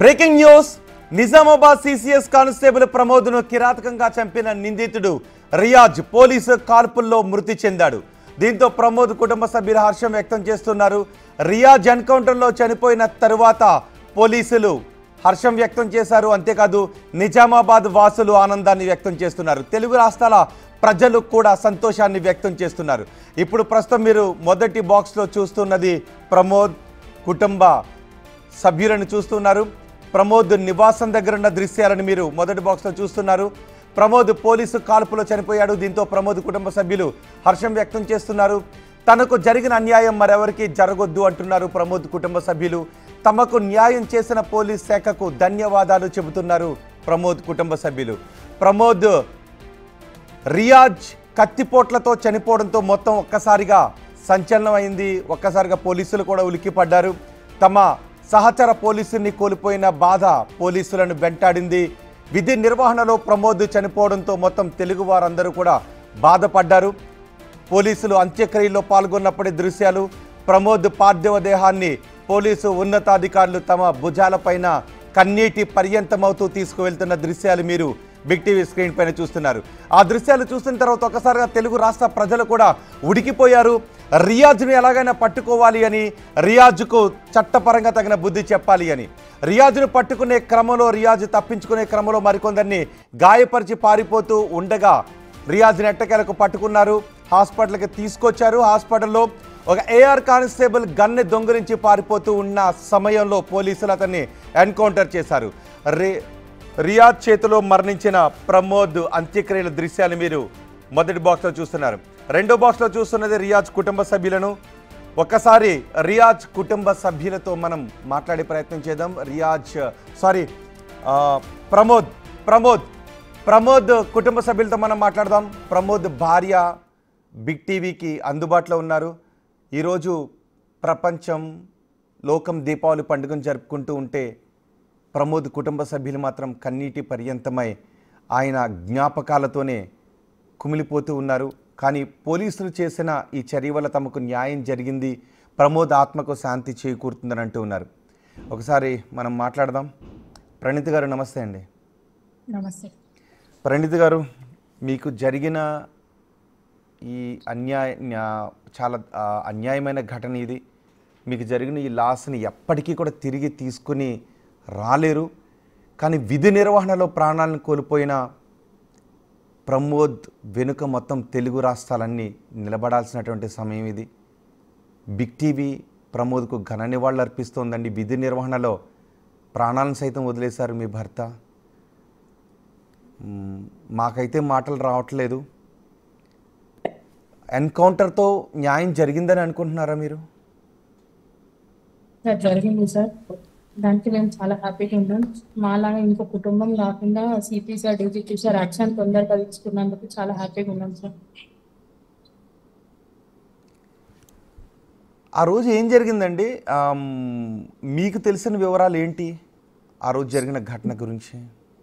Breaking news Nizamabad CCS constable ప్రమోద్ను కిరాతకంగా చంపిన నిందితుడు రియాజ్ పోలీసు కాల్పుల్లో మృతి చెందాడు. దీంతో ప్రమోద్ కుటుంబ సభ్యులు హర్షం వ్యక్తం చేస్తున్నారు. రియాజ్ ఎన్కౌంటర్లో చనిపోయిన తరువాత పోలీసులు హర్షం వ్యక్తం చేశారు. అంతేకాదు నిజామాబాద్ వాసులు ఆనందాన్ని వ్యక్తం చేస్తున్నారు. తెలుగు రాష్ట్రాల ప్రజలు కూడా సంతోషాన్ని వ్యక్తం చేస్తున్నారు. ఇప్పుడు ప్రస్తుతం మీరు మొదటి బాక్స్లో చూస్తున్నది ప్రమోద్ కుటుంబ సభ్యులను చూస్తున్నారు. ప్రమోద్ నివాసం దగ్గర ఉన్న దృశ్యాలను మీరు మొదటి బాక్స్లో చూస్తున్నారు. ప్రమోద్ పోలీసు కాల్పులో చనిపోయాడు. దీంతో ప్రమోద్ కుటుంబ సభ్యులు హర్షం వ్యక్తం చేస్తున్నారు. తనకు జరిగిన అన్యాయం మరెవరికి జరగొద్దు అంటున్నారు ప్రమోద్ కుటుంబ సభ్యులు. తమకు న్యాయం చేసిన పోలీస్ శాఖకు ధన్యవాదాలు చెబుతున్నారు ప్రమోద్ కుటుంబ సభ్యులు. ప్రమోద్ రియాజ్ కత్తిపోట్లతో చనిపోవడంతో మొత్తం ఒక్కసారిగా సంచలనం అయింది. ఒక్కసారిగా పోలీసులు కూడా ఉలిక్కిపడ్డారు. తమ సహచర పోలీసుని కోల్పోయిన బాధ పోలీసులను వెంటాడింది. విధి నిర్వహణలో ప్రమోద్ చనిపోవడంతో మొత్తం తెలుగు వారందరూ కూడా బాధపడ్డారు. పోలీసులు అంత్యక్రియల్లో పాల్గొన్నప్పటి దృశ్యాలు, ప్రమోద్ పార్థివ దేహాన్ని పోలీసు ఉన్నతాధికారులు తమ భుజాలపైన కన్నీటి పర్యంతమవుతూ తీసుకువెళ్తున్న దృశ్యాలు మీరు బిగ్ టీవీ స్క్రీన్ పైన చూస్తున్నారు. ఆ దృశ్యాలు చూస్తున్న తర్వాత ఒకసారిగా తెలుగు రాష్ట్ర ప్రజలు కూడా ఉడికిపోయారు. రియాజ్ను ఎలాగైనా పట్టుకోవాలి అని, రియాజ్కు చట్టపరంగా తగిన బుద్ధి చెప్పాలి అని. రియాజ్ను పట్టుకునే క్రమంలో, రియాజ్ తప్పించుకునే క్రమంలో మరికొందరిని గాయపరిచి పారిపోతూ ఉండగా రియాజ్ని ఎట్టకేలకు పట్టుకున్నారు. హాస్పిటల్కి తీసుకొచ్చారు. హాస్పిటల్లో ఒక ఏఆర్ కానిస్టేబుల్ గన్ను దొంగిలించి పారిపోతూ ఉన్న సమయంలో పోలీసులు అతన్ని ఎన్కౌంటర్ చేశారు. రియాజ్ చేతిలో మరణించిన ప్రమోద్ అంత్యక్రియల దృశ్యాలు మీరు మొదటి బాక్స్లో చూస్తున్నారు. రెండో బాక్స్లో చూస్తున్నది రియాజ్ కుటుంబ సభ్యులను. ఒక్కసారి రియాజ్ కుటుంబ సభ్యులతో మనం మాట్లాడే ప్రయత్నం చేద్దాం. ప్రమోద్ కుటుంబ సభ్యులతో మనం మాట్లాడదాం. ప్రమోద్ భార్య బిగ్ టీవీకి అందుబాటులో ఉన్నారు. ఈరోజు ప్రపంచం లోకం దీపావళి పండుగను జరుపుకుంటూ ఉంటే ప్రమోద్ కుటుంబ సభ్యులు మాత్రం కన్నీటి పర్యంతమై ఆయన జ్ఞాపకాలతోనే కుమిలిపోతూ ఉన్నారు. కానీ పోలీసులు చేసిన ఈ చర్య వల్ల తమకు న్యాయం జరిగింది, ప్రమోద్ ఆత్మకు శాంతి చేకూరుతుందని అంటూ ఉన్నారు. ఒకసారి మనం మాట్లాడదాం. ప్రణీత్ గారు నమస్తే అండి. నమస్తే. ప్రణీత్ గారు, మీకు జరిగిన ఈ చాలా అన్యాయమైన ఘటన ఇది. మీకు జరిగిన ఈ లాస్ని ఎప్పటికీ కూడా తిరిగి తీసుకుని రాలేరు. కానీ విధి నిర్వహణలో ప్రాణాలను కోల్పోయిన ప్రమోద్ వెనుక మొత్తం తెలుగు రాష్ట్రాలన్నీ నిలబడాల్సినటువంటి సమయం ఇది. బిగ్ టీవీ ప్రమోద్కు ఘన నివాళులు అర్పిస్తోందండి. విధి నిర్వహణలో ప్రాణాలను సైతం వదిలేశారు మీ భర్త. మాకైతే మాటలు రావట్లేదు. ఎన్కౌంటర్తో న్యాయం జరిగిందని అనుకుంటున్నారా మీరు? జరిగింది సార్. దానికి మేము చాలా హ్యాపీగా ఉన్నాం. మాలాగా ఇంకో కుటుంబం కాకుండా CP sir, DGP sir action తొందరగా తీసుకున్నందుకు చాలా హ్యాపీగా ఉన్నాం సార్. ఆ రోజు ఏం జరిగిందండి? మీకు తెలిసిన వివరాలు ఏంటి ఆ రోజు జరిగిన ఘటన గురించి?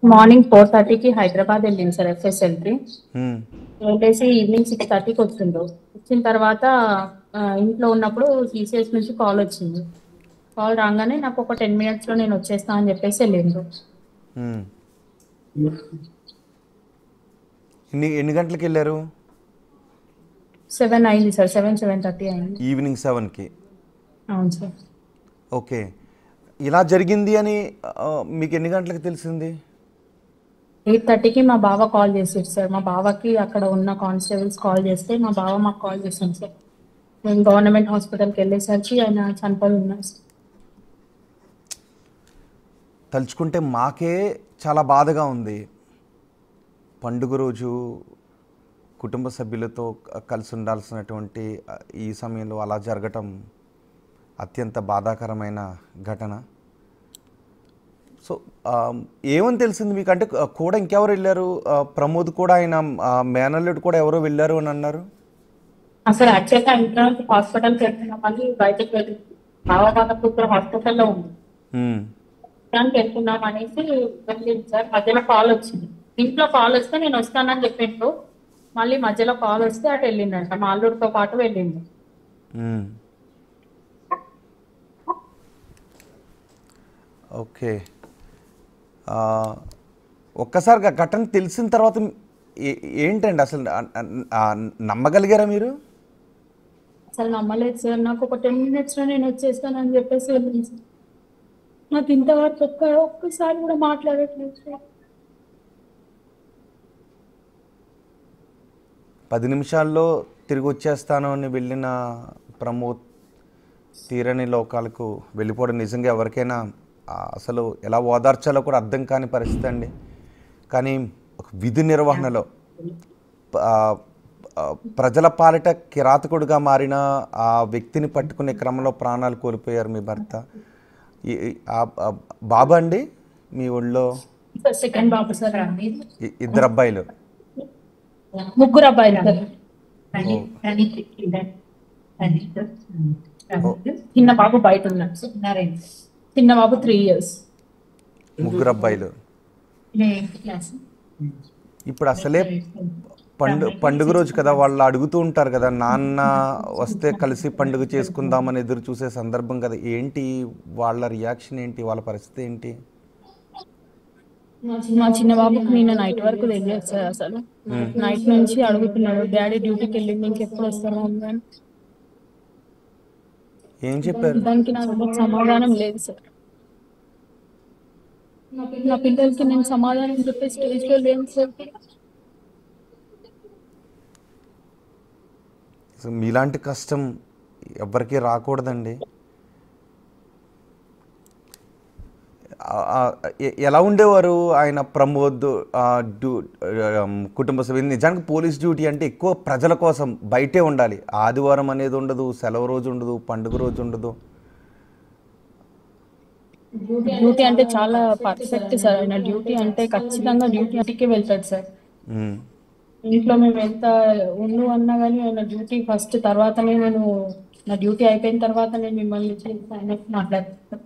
మార్నింగ్ 4:30కి హైదరాబాద్ వెళ్ళింది సార్ ఎఫ్ఎస్ఎల్3. వెళ్ళేసి ఈవినింగ్ 6:30కి వచ్చిండ్రు. వచ్చిన తర్వాత ఇంట్లో ఉన్నప్పుడు సిసిఎస్ నుంచి కాల్ వచ్చింది. కాల్ రాగానే నాకు ఒక 10 minutesలో నేను వచ్చేస్తా అని చెప్పేసి వెళ్ళిండ్రు. ఎన్ని గంటలకు వెళ్ళారు? 7 అయింది సార్. 7:30 అయింది. ఈవినింగ్ 7కి. అవును సార్. ఓకే. ఇలా జరిగింది అని మీకు ఎన్ని గంటలకు తెలిసింది? 8:30కి మా బావ కాల్ చేసారు సార్. మా బావకి అక్కడ ఉన్న కానిస్టేబుల్స్ కాల్ చేస్తే మా బావ మాకు కాల్ చేశాను సార్. మేము గవర్నమెంట్ హాస్పిటల్కి వెళ్ళేసరికి ఆయన చనిపోయి ఉన్నారు సార్. తలుచుకుంటే మాకే చాలా బాధగా ఉంది. పండుగ రోజు కుటుంబ సభ్యులతో కలిసి ఉండాల్సినటువంటి ఈ సమయంలో అలా జరగటం అత్యంత బాధాకరమైన ఘటన. సో ఏమని తెలిసింది మీకు? అంటే కూడా ఇంకెవరు వెళ్ళారు? ప్రమోద్ కూడా, ఆయన మేనల్లుడు కూడా ఎవరో వెళ్ళారు అని అన్నారు. అసలు యాక్చువల్గా ఇంట్లో హాస్పిటల్కి వెళ్తున్నామని బయటకు వెళ్ళి బావ వాళ్ళ హాస్పిటల్లో ఉంది. దానికి వెళ్తున్నాం అనేసి వెళ్ళింది సార్. మధ్యలో కాల్ వచ్చింది. ఇంట్లో కాల్ వస్తే నేను వస్తానని చెప్పిండ్రు. మళ్ళీ మధ్యలో కాల్ వస్తే అటు వెళ్ళిందంట. మా అల్లుడితో పాటు వెళ్ళింది. ఓకే. ఆ, ఒక్కసారిగా ఘటన తెలిసిన తర్వాత ఏంటండి అసలు నమ్మగలిగారా మీరు? అసలు నమ్మలేదు సార్. నాకు ఒక 10 minutes లో నేను వచ్చేస్తానని చెప్పేసి వెళ్ళింది సార్. నాకు ఇంతవరకు ఒక్కసారి కూడా మాట్లాడట్లేదు సార్. 10 నిమిషాల్లో తిరిగి వచ్చేస్తాను అని వెళ్ళిన ప్రమోద్ తీరని లోకాలకు వెళ్ళిపోవడం నిజంగా ఎవరికైనా అసలు ఎలా ఓదార్చాలో కూడా అర్థం కాని పరిస్థితి అండి. కానీ ఒక విధి నిర్వహణలో ఆ, ప్రజల పాలిట కిరాతకుడుగా మారిన ఆ వ్యక్తిని పట్టుకునే క్రమంలో ప్రాణాలు కోల్పోయారు మీ భర్త. బాబా అండి మీ ఊళ్ళో సెకండ్ బాబు సార్. ఇద్దరు అబ్బాయిలు? ముగ్గురు అబ్బాయిలు సార్. చిన్న బాబు బయట ఉన్నాడు సార్. చిన్న బాబు 3 years. ముగ్గురు అబ్బాయిలు. ఇప్పుడు అసలే పండుగ రోజు కదా, వాళ్ళు అడుగుతూ ఉంటారు కదా, నాన్న వస్తే కలిసి పండుగ చేసుకుందామని ఎదురు చూసే సందర్భం కదా. ఏంటి వాళ్ళ రియాక్షన్ ఏంటి, వాళ్ళ పరిస్థితి ఏంటి? మా చిన్న బాబుకి నేను నైట్ వరకు తెలియదు సార్. అసలు నైట్ నుంచి అడుగుతున్నాడు, డాడీ డ్యూటీకి వెళ్ళింది ఇంకెప్పుడు వస్తాను అని. ఏం చెప్పారు? దానికి నాకు సమాధానం లేదు సార్. నా పిల్లలకి నేను సమాధానం చెప్పే స్టేజ్ లో లేను సార్. మీలాంటి కష్టం ఎవరికి రాకూడదండి. ఎలా ఉండేవారు ఆయన ప్రమోద్ కుటుంబ సభ్యులు? నిజానికి పోలీస్ డ్యూటీ అంటే ఎక్కువ ప్రజల కోసం బయటే ఉండాలి. ఆదివారం అనేది ఉండదు, సెలవు రోజు ఉండదు, పండుగ రోజు ఉండదు. డ్యూటీ అంటే చాలా పర్ఫెక్ట్ సార్. ఆయన డ్యూటీ అంటే ఖచ్చితంగా డ్యూటీకే వెళ్తాడు సార్. ఇంట్లో మేము ఎంత ఉండు అన్నా కానీ ఆయన డ్యూటీ ఫస్ట్, తర్వాతనే నేను నా డ్యూటీ అయిపోయిన తర్వాతనే మిమ్మల్ని ఆయన మాట్లాడతాను.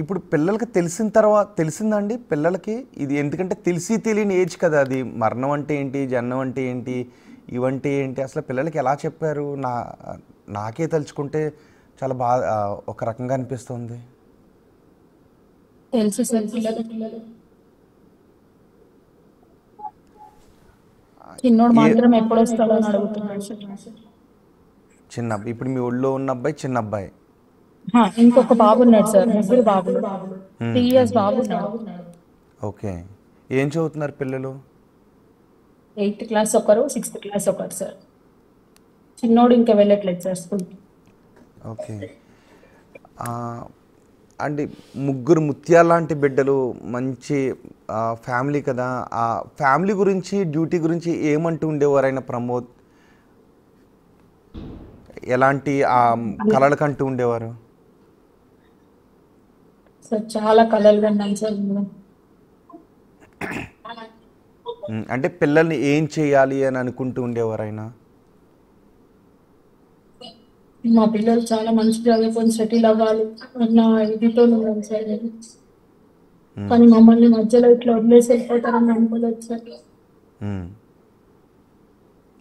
ఇప్పుడు పిల్లలకి తెలిసిందండి పిల్లలకి ఇది? ఎందుకంటే తెలిసి తెలియని ఏజ్ కదా అది. మరణం అంటే ఏంటి, జన్మం అంటే ఏంటి, ఇవంటే ఏంటి, అసలు పిల్లలకి ఎలా చెప్పారు? నాకే తలుచుకుంటే చాలా బాగా ఒక రకంగా అనిపిస్తుంది. తెలుసు సార్. చిన్నోడు మాత్రం ఎప్పుడు వస్తాడో అని అడుగుతున్నాడు సార్. ఇప్పుడు మీ ఊళ్ళో ఉన్న అబ్బాయి చిన్న అబ్బాయి? ఇంకొక బాబు ఉన్నాడు సార్. ముగ్గురు బాబులు. 3 years బాబు ఉన్నాడు. ఓకే. ఏం చదువుతున్నారు పిల్లలు? 8th class ఒకరు, 6th class ఒకరు సార్. చిన్నోడు ఇంకా వెళ్ళట్లేదు సార్ స్కూల్కి. ఓకే. అండ్ ముగ్గురు ముత్యాల లాంటి బిడ్డలు, మంచి ఫ్యామిలీ కదా. ఆ ఫ్యామిలీ గురించి, డ్యూటీ గురించి ఏమంటూ ఉండేవారు ఆయన ప్రమోద్? ఎలాంటి కలలు కంటూ ఉండేవారు సార్? చాలా కలలు కన్నాను సార్. అంటే పిల్లల్ని ఏం చేయాలి అని అనుకుంటూ ఉండేవారు ఆయన? మా పిల్లలు చాలా మంచి చదువుకొని సెటిల్ అవ్వాలి అన్న ఇదితో ఉన్నాం సార్. కానీ మమ్మల్ని మధ్యలో ఇట్లా వదిలేసి వెళ్ళిపోతారని అనుకోలేదు సార్.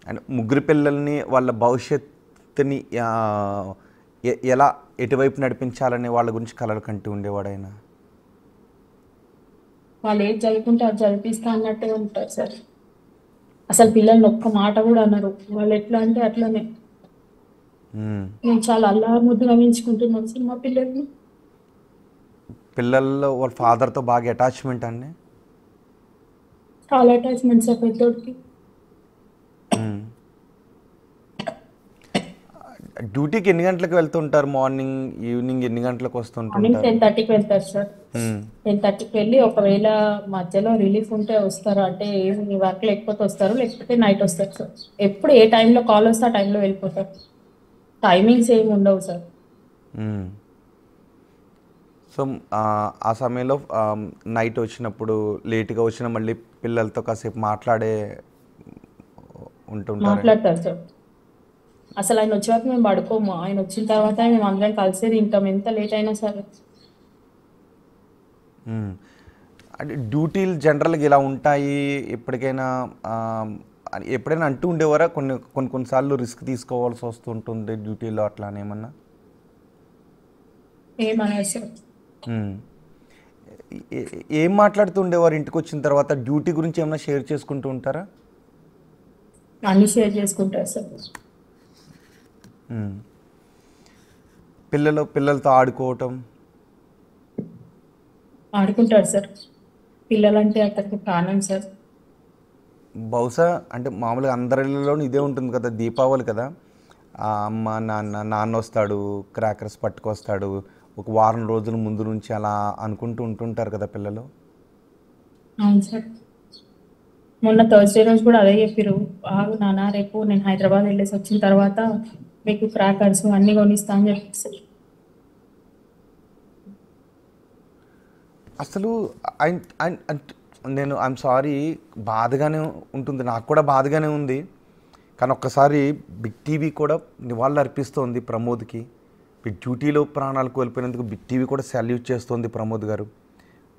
అంటే ముగ్గురు పిల్లల్ని వాళ్ళ భవిష్యత్తుని ఎలా ఎటువైపు నడిపించాలని వాళ్ళ గురించి కలలు కంటూ ఉండేవాడు ఆయన? వాళ్ళు ఏది చదువుకుంటే అది చదివిస్తా అన్నట్టే ఉంటారు సార్. అసలు పిల్లల్ని ఒక్క మాట కూడా అన్నారు. వాళ్ళు ఎట్లా అంటే అట్లనే. నేను చాలా అల్లారు ముద్దుగా పెంచుకుంటున్నాను సార్ మా పిల్లల్ని. పిల్లల్లో వాళ్ళ ఫాదర్తో బాగా అటాచ్మెంట్ అండి? చాలా అటాచ్మెంట్ సార్ పెద్దోడికి. డ్యూటీకి ఎన్ని గంటలకు వెళ్తుంటారు? మార్నింగ్, ఈవినింగ్ ఎన్ని గంటలకు వస్తుంటారు? 10:30కి వెళ్తారు సార్. 10:30కి వెళ్ళి ఒకవేళ మధ్యలో రిలీఫ్ ఉంటే వస్తారు. అంటే ఏమి వర్క్ లేకపోతే వస్తారు, లేకపోతే నైట్ వస్తారు సార్. ఎప్పుడు ఏ టైంలో కాల్ వస్తే ఆ టైంలో వెళ్ళిపోతారు. టైమింగ్స్ ఏమి ఉండవు సార్. సో ఆ సమయంలో నైట్ వచ్చినప్పుడు లేట్గా వచ్చిన మళ్ళీ పిల్లలతో కాసేపు మాట్లాడతారు సార్. అసలు ఆయన వచ్చాక మేము పడుకోము. ఆయన వచ్చిన తర్వాత మేము అందరం కలిసి తింటాం ఎంత లేట్ అయినా సరే. అంటే డ్యూటీలు జనరల్గా ఇలా ఉంటాయి ఎప్పటికైనా ఎప్పుడైనా అంటూ ఉండేవారా కొన్నిసార్లు రిస్క్ తీసుకోవాల్సి వస్తుంటుంది డ్యూటీలో అట్లా అని ఏమన్నా? ఏమనేది సార్? ఏం మాట్లాడుతూ ఉండేవారు ఇంటికి వచ్చిన తర్వాత? డ్యూటీ గురించి ఏమైనా షేర్ చేసుకుంటూ ఉంటారా? అన్ని షేర్ చేసుకుంటారు సార్. పిల్లలతో ఆడుకోవటం ఆడుకుంటారు సార్. పిల్లలంటే అతనికి ప్రాణం సార్. బహుశా అంటే మామూలుగా అందరిలోనూ ఇదే ఉంటుంది కదా, దీపావళి కదా, అమ్మ నాన్న వస్తాడు, క్రాకర్స్ పట్టుకొస్తాడు, ఒక వారం రోజుల ముందు నుంచి అలా అనుకుంటూ ఉంటుంటారు కదా పిల్లలు. అవును సార్. మొన్న థర్స్డే రోజు కూడా అదే చెప్పిరు, ఆగు నాన్న రేపు నేను హైదరాబాద్ వెళ్ళేసి వచ్చిన తర్వాత మీకు క్రాకర్స్ అన్ని కొనిస్తా అని చెప్పి సార్. అసలు నేను ఐఎమ్ సారీ, బాధగానే ఉంటుంది, నాకు కూడా బాధగానే ఉంది. కానీ ఒక్కసారి బిగ్ టీవీ కూడా నివాళులు అర్పిస్తోంది ప్రమోద్కి. డ్యూటీలో ప్రాణాలు కోల్పోయినందుకు బిగ్ టీవీ కూడా సాల్యూట్ చేస్తోంది ప్రమోద్ గారు.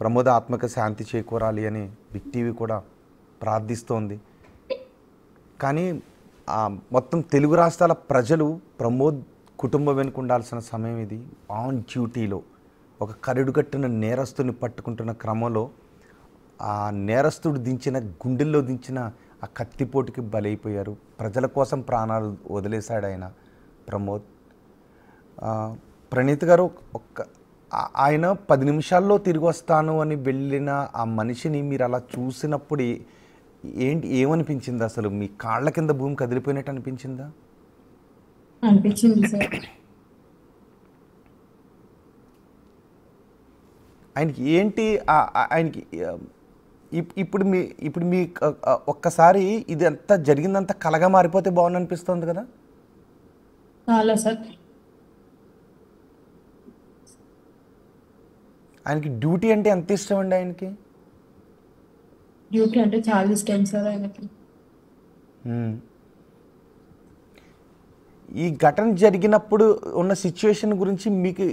ప్రమోద్ ఆత్మక శాంతి చేకూరాలి అని బిగ్ టీవీ కూడా ప్రార్థిస్తోంది. కానీ మొత్తం తెలుగు రాష్ట్రాల ప్రజలు ప్రమోద్ కుటుంబం వెనుక ఉండాల్సిన సమయం ఇది. ఆన్ డ్యూటీలో ఒక కరుడుగట్టిన నేరస్తుని పట్టుకుంటున్న క్రమంలో ఆ నేరస్తుడు గుండెల్లో దించిన ఆ కత్తిపోటుకి బలైపోయారు. ప్రజల కోసం ప్రాణాలు వదిలేశాడు ఆయన ప్రమోద్. ప్రణీత్ గారు, ఆయన 10 నిమిషాల్లో తిరిగి వస్తాను అని వెళ్ళిన ఆ మనిషిని మీరు అలా చూసినప్పుడు ఏమనిపించింది? అసలు మీ కాళ్ళ కింద భూమి కదిలిపోయినట్టు అనిపించిందా? అనిపించింది సార్. ఆయనకి ఏంటి ఆయనకి ఇప్పుడు మీ ఒక్కసారి ఇది అంతా జరిగిందంతా కలగా మారిపోతే బాగుంది అనిపిస్తుంది కదా? చాలా సార్. ఆయనకి డ్యూటీ అంటే ఎంత ఇష్టం అండి ఆయనకి? డ్యూటీ అంటే చాలా ఇష్టం సార్ ఆయనకి. ఈ ఘటన జరిగినప్పుడు ఉన్న సిచ్యువేషన్ గురించి మీకు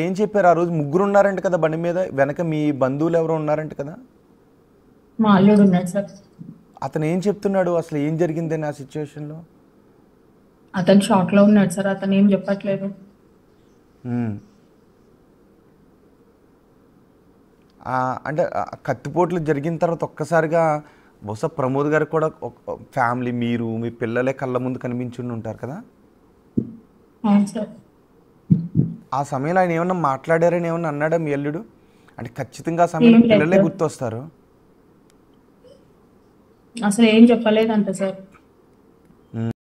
ఏం చెప్పారు? ఆ రోజు ముగ్గురు ఉన్నారంట కదా బండి మీద, వెనక మీ బంధువులు ఎవరో ఉన్నారంట కదా? మా అల్లుడు ఉన్నాడు సార్. అతను ఏం చెప్తున్నాడు, అసలు ఏం జరిగిందని ఆ సిచ్యువేషన్లో? అతను షాక్లో ఉన్నాడు సార్, అతను ఏం చెప్పట్లేదు. అంటే కత్తిపోట్లు జరిగిన తర్వాత ఒక్కసారిగా బహుశా ప్రమోద్ గారు కూడా ఫ్యామిలీ, మీరు మీ పిల్లలే కళ్ళ ముందు కనిపించుండి ఉంటారు కదా? అవును సార్. ఆ సమయంలో ఆయన ఏమన్నా మాట్లాడారని ఏమన్నా అన్నాడా మీ అల్లుడు? అంటే ఖచ్చితంగా ఆ సమయంలో పిల్లలే గుర్తొస్తారు. అసలు ఏం చెప్పలేదంట సార్.